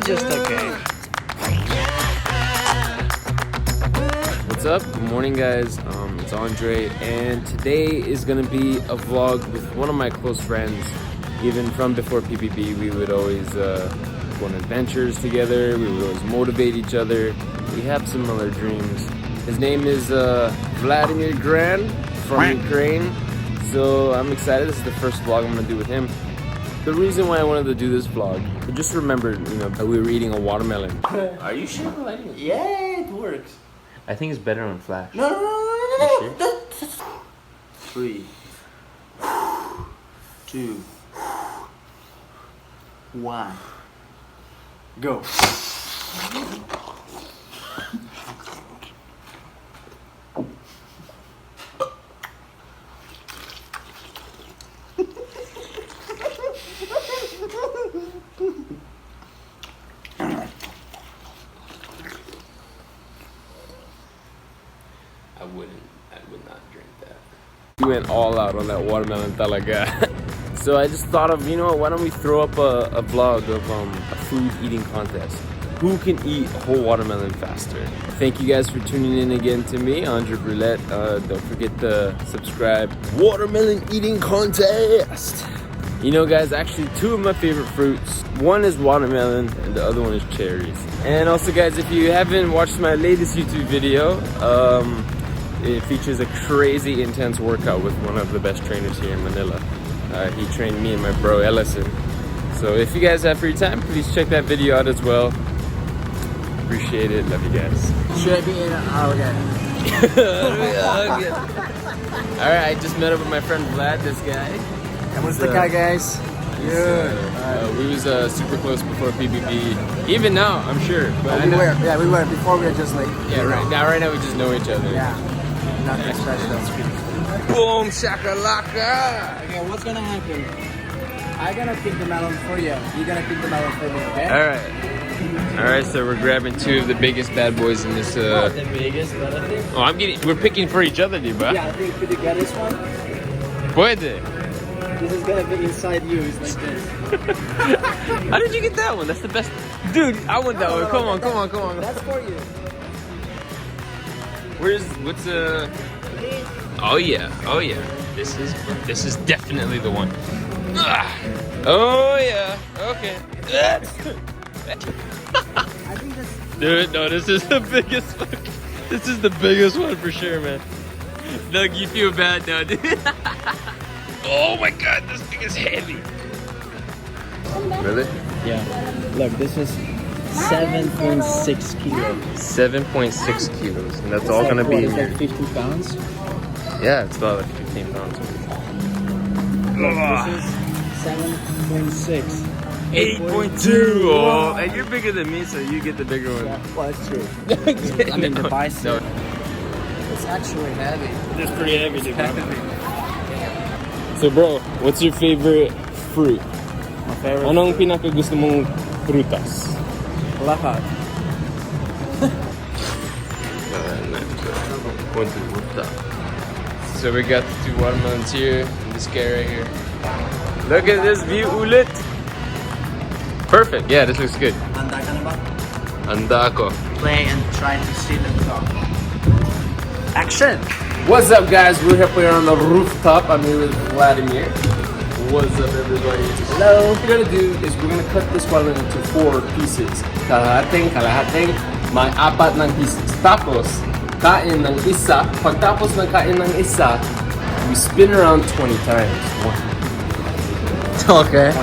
It's just okay. What's up? Good morning, guys. It's Andre, and today is gonna be a vlog with one of my close friends. Even from before PPB, we would always go on adventures together. We would always motivate each other. We have similar dreams. His name is Vladimir Grand from Ukraine. So I'm excited. This is the first vlog I'm gonna do with him. The reason why I wanted to do this vlog, I just remembered, that we were eating a watermelon. Are you sure? Yeah, it works. I think it's better on flash. No. You sure? 3, 2, 1, go. I would not drink that. We went all out on that watermelon talaga. So I just thought of, why don't we throw up a vlog of a food eating contest. Who can eat a whole watermelon faster? Thank you guys for tuning in again to me, Andre Roulette. Don't forget to subscribe. Watermelon eating contest! Guys, actually 2 of my favorite fruits. One is watermelon and the other one is cherries. And also, guys, if you haven't watched my latest YouTube video, it features a crazy intense workout with one of the best trainers here in Manila. He trained me and my bro Ellison. So if you guys have free time, please check that video out as well. Appreciate it. Love you guys. Should I be in again? Alright, I just met up with my friend Vlad, this guy. Kamusta ka, guys? We was super close before PBB. Even now, I'm sure. But we were. Yeah, we were. Before we were just like... Yeah, right now we just know each other. Yeah. Nothing special. Boom, shakalaka! Okay, what's gonna happen? I'm gonna pick the melon for you. You're gonna pick the melon for me, okay? Alright, so we're grabbing 2 of the biggest bad boys in this Not the biggest, but I think... we're picking for each other, diba? Yeah, I think could you get this one? Puede. This is gonna be inside you, it's like this. How did you get that one? That's the best. Dude, I want that one. Come on. That's for you. What's Oh yeah. This is definitely the one. Oh yeah. Okay. I think that's... Dude, no, this is the biggest one. This is the biggest one for sure, man. Doug, you feel bad now, dude. Oh my god, this thing is heavy. Really? Yeah. Look, this is 7.6 kilos. 7.6 kilos, and that's all gonna be in here. Like 50 pounds? Yeah, it's about like 15 pounds. Look, this is 7.6. 8.2! Oh, and you're bigger than me, so you get the bigger one. Yeah, well, that's true. I mean, the bicep. No. It's actually heavy. It's pretty heavy, dude. So, bro, what's your favorite fruit? My favorite Anong pinaka gusto mong prutas? lahat. So we got the 2 watermelons here, and this guy right here. Look at this view, ulit! Perfect, yeah, this looks good. Handa ka na ba? Handa ako. Play and try to see the top. Action! What's up, guys? We're up here on the rooftop. I'm here with Vladimir. What's up, everybody? Hello! What we're gonna do is we're gonna cut this watermelon into 4 pieces. Kalahating, may 4 ng pieces. Tapos, kain ng isa. Pagtapos ng kain ng isa, we spin around 20 times. 1, Okay.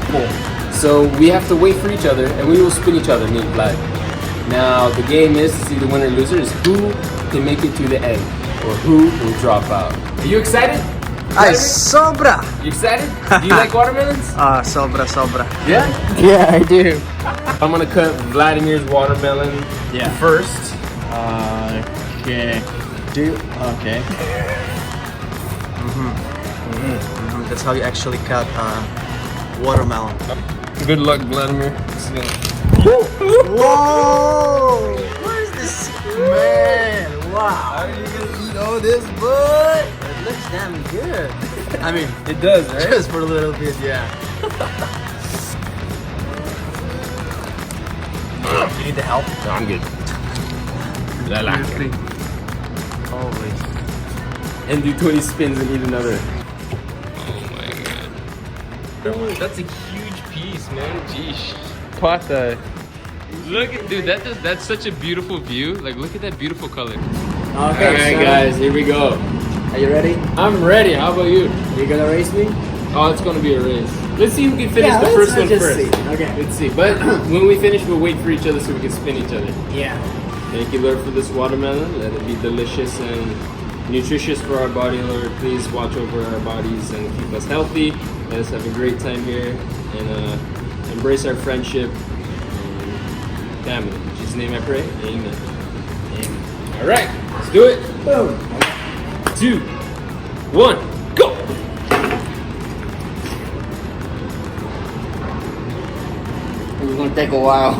4. So we have to wait for each other, and we will spin each other, me and Vlad. Now, the game is to see the winner and loser is who can make it to the end, or who will drop out. Are you excited? Ay, sobra! You excited? Do you like watermelons? Sobra. Yeah? Yeah, I do. I'm gonna cut Vladimir's watermelon first. Okay. Okay. That's how you actually cut watermelon. Good luck, Vladimir. Whoa! What is this? Man, wow. How are you gonna eat all this, bud? It looks damn good. I mean, It does, right? just for a little bit, yeah. You need the help? No, I'm good. I like it. Always. And do 20 spins and eat another. Oh my god. Oh, that's a huge piece, man. Jeez. Pata. Look at, dude, that's such a beautiful view. Like, look at that beautiful color. Okay, Alright, so, guys, here we go. are you ready? I'm ready. How about you? You gonna race me? Oh, it's gonna be a race. Let's see who can finish the let's first one just first. see. Okay. Let's see. But when we finish, we'll wait for each other so we can spin each other. Yeah. Thank you, Lord, for this watermelon. Let it be delicious and nutritious for our body, Lord. Please watch over our bodies and keep us healthy. Let us have a great time here and embrace our friendship and family. In Jesus' name I pray. Amen. Amen. All right, let's do it. Boom. 2, 1, go. It's gonna take a while.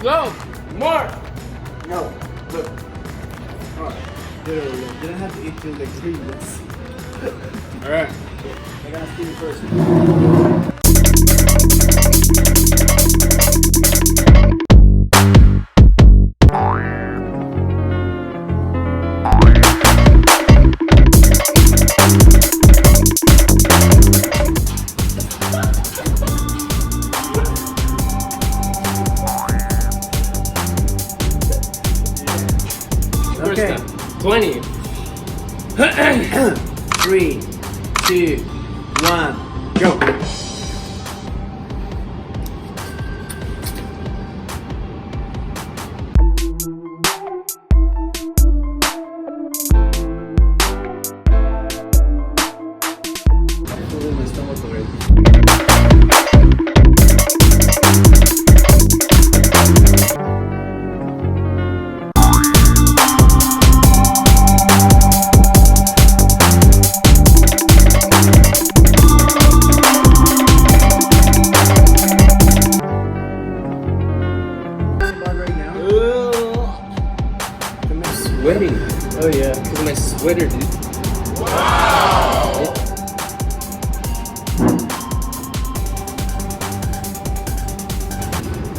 Go. More. No, look. Alright. You don't have to eat till the cream. Let's see. Alright. I gotta see you first. Okay. 20. 3, 2, 1, go. Actually, my stomach already. Sweating. Oh yeah. Because of my sweater, dude.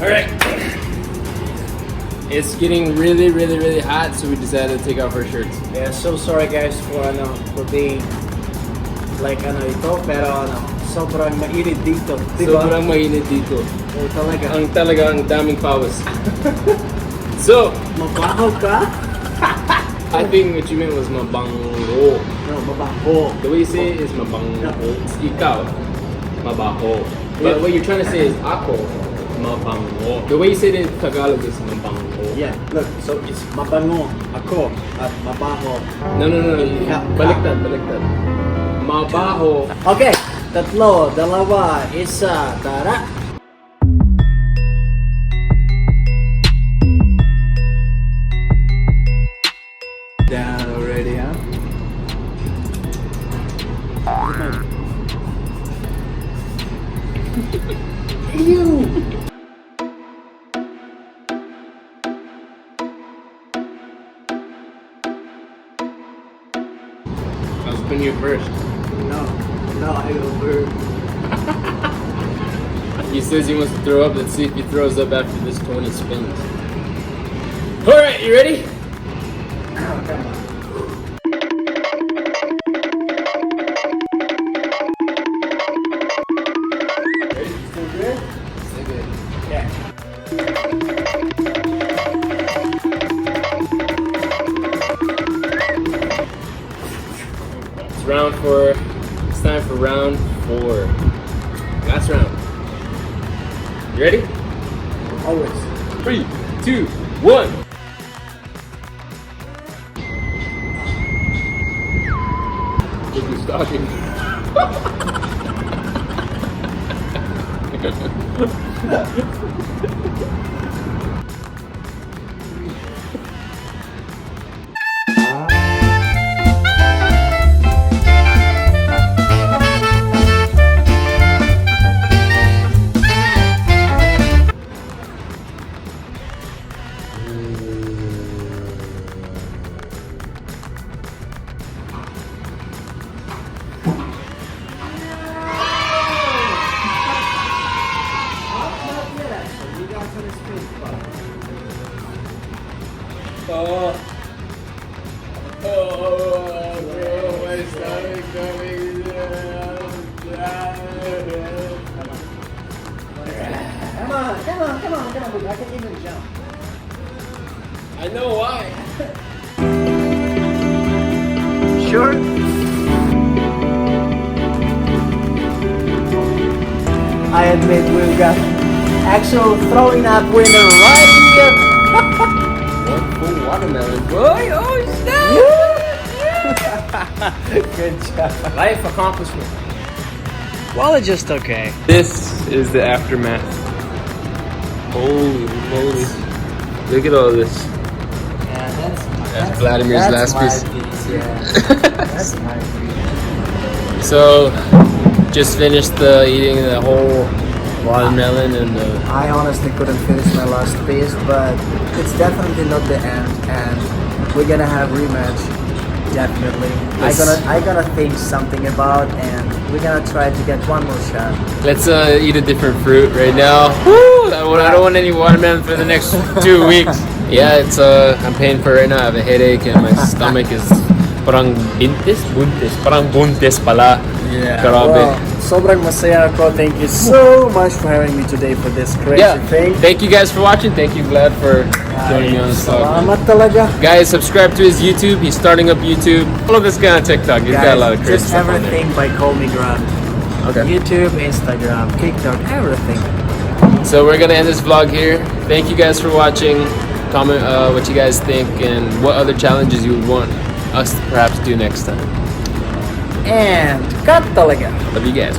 Alright. It's getting really, really, really hot, so we decided to take off our shirts. Yeah, so sorry guys for being like ito, pero sobrang mainit dito. Diba? Sobrang mainit dito. Oh, talaga. Ang talagang daming pawas. So, Mabaho ka? I think what you meant was mabango. No, mabaho. The way you say it is mabango. No. It's ikaw. Mabaho. But what you're trying to say is ako. Mabango. The way you say it in Tagalog is mabango. Yeah, look, so it's mabango, ako, at mabaho. No. Ika. Baliktad. Mabaho. Okay, tatlo, dalawa, isa, tara. Down already, huh? Ew! I'll spin you first. No, I don't burn. He says he wants to throw up. Let's see if he throws up after this 20 spins. Alright, you ready? Oh, come on. Ready? Still good? Still good. Yeah. It's round 4. It's time for round 4. Last round. You ready? Always. 3, 2, 1. talking. Oh, my stomach coming down. Come on. I can even jump. I know why. Sure. I admit we've got actual throwing up winner right here. One full watermelon. Boy, oh snap! Good job. Life accomplishment. Well, it's just okay. This is the aftermath. Holy moly. Look at all this. Yeah, That's Vladimir's last piece. Yeah. That's my piece. So, just finished eating the whole watermelon and I honestly couldn't finish my last piece, but it's definitely not the end, and we're gonna have rematch. Definitely. Yes. I gonna think something about, and we're gonna try to get one more shot. let's eat a different fruit right now. Woo! I don't want any watermelon for the next 2 weeks. Yeah, it's I'm paying for it right now. I have a headache and my stomach is parang buntis pala. Yeah. Grabe. Well, sobrang masaya ako. Thank you so much for having me today for this crazy Yeah. thing. Thank you guys for watching. Thank you, Vlad, for joining me on this vlog. Salamat talaga. Guys, subscribe to his YouTube. He's starting up YouTube. Follow this guy on TikTok. He's got a lot of crazy just stuff on there. everything by Call Me Grand. Okay. YouTube, Instagram, TikTok, everything. So we're gonna end this vlog here. Thank you guys for watching. Comment what you guys think and what other challenges you would want us to perhaps do next time. And cut talaga. Love you guys.